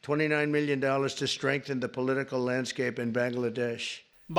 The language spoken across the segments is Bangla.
$29 million to strengthen the political landscape in Bangladesh.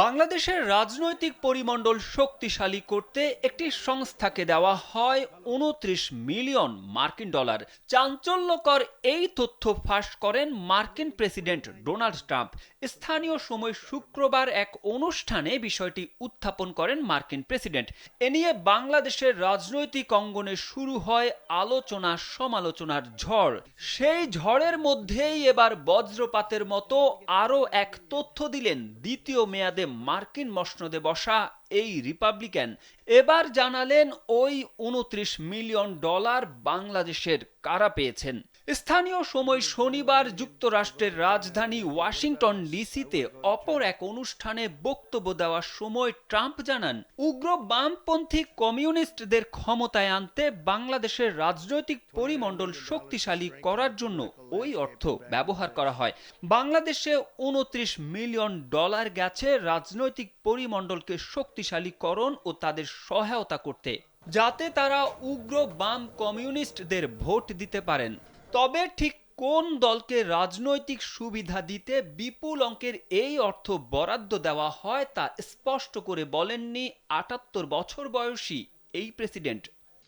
বাংলাদেশের রাজনৈতিক পরিমণ্ডল শক্তিশালী করতে একটি সংস্থাকে দেওয়া হয় ২৯ মিলিয়ন মার্কিন ডলার। চাঞ্চল্যকর এই তথ্য ফাঁস করেন মার্কিন প্রেসিডেন্ট ডোনাল্ড ট্রাম্প। স্থানীয় সময় শুক্রবার এক অনুষ্ঠানে বিষয়টি উত্থাপন করেন মার্কিন প্রেসিডেন্ট। এ নিয়ে বাংলাদেশের রাজনৈতিক অঙ্গনে শুরু হয় আলোচনা সমালোচনার ঝড়। সেই ঝড়ের মধ্যেই এবার বজ্রপাতের মতো আরও এক তথ্য দিলেন দ্বিতীয় মেয়াদে মার্কিন মসনদে বসা এই রিপাবলিকান। এবার জানালেন ওই ২৯ মিলিয়ন ডলার বাংলাদেশের কারা পেয়েছেন। স্থানীয় সময় শনিবার যুক্তরাষ্ট্রের রাজধানী ওয়াশিংটন ডিসিতে অপর এক অনুষ্ঠানে বক্তব্য দেওয়ার সময় ট্রাম্প জানান, উগ্র বামপন্থী কমিউনিস্টদের ক্ষমতায় আনতে বাংলাদেশের রাজনৈতিক পরিমণ্ডল শক্তিশালী করার জন্য ওই অর্থ ব্যবহার করা হয়। বাংলাদেশে ২৯ মিলিয়ন ডলার গেছে রাজনৈতিক পরিমণ্ডলকে শক্তিশালীকরণ ও তাদের সহায়তা করতে, যাতে তারা উগ্র বাম কমিউনিস্টদের ভোট দিতে পারেন। তবে ঠিক কোন দলকে রাজনৈতিক সুবিধা দিতে বিপুল অঙ্কের এই অর্থ বরাদ্দ দেওয়া হয় তা স্পষ্ট করে বলেননি ৭৮ বছর বয়সী এই president.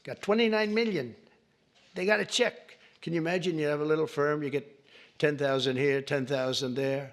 Got 29 million. They got a check. Can you imagine? You have a little firm, you get 10,000 here, 10,000 there.